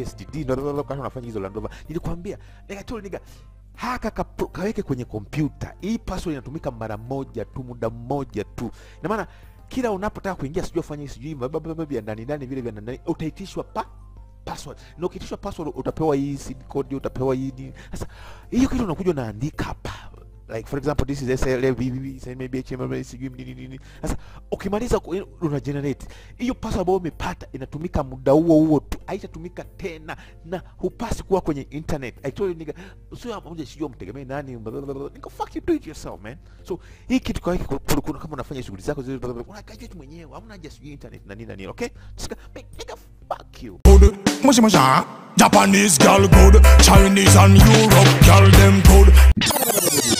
USDD ndio kama unafanya hizo Land Rover. Nilikwambia nigga told nigga haka kaweke kwenye kompyuta. Hii password inatumika mara moja tu, muda mmoja tu. Ina maana kila unapotaka kuingia sijui ufanye sijui vya ndani vile vya ndani utaitishwa password. Na ukitishwa password utapewa hii seed code, utapewa hii. Sasa hiyo kitu unakuja unaandika hapa. Like for example this is SLVV, say maybe HTML sijui nini. Sasa ukimaliza una generate. Hiyo password ambayo umepata inatumika muda huo tu. Haitatumika tena na hupasi kuwa kwenye internet. I told you nigga, sio hapo mmoja sijui mtegemee nani. Nigga fuck you, do it yourself man. So hii kitu kwa kama unafanya shughuli zako zile unakajua tu mwenyewe. Hamna haja sijui internet na nini, okay? Just nigga fuck you. Japanese girl good, Chinese and Europe girl them good.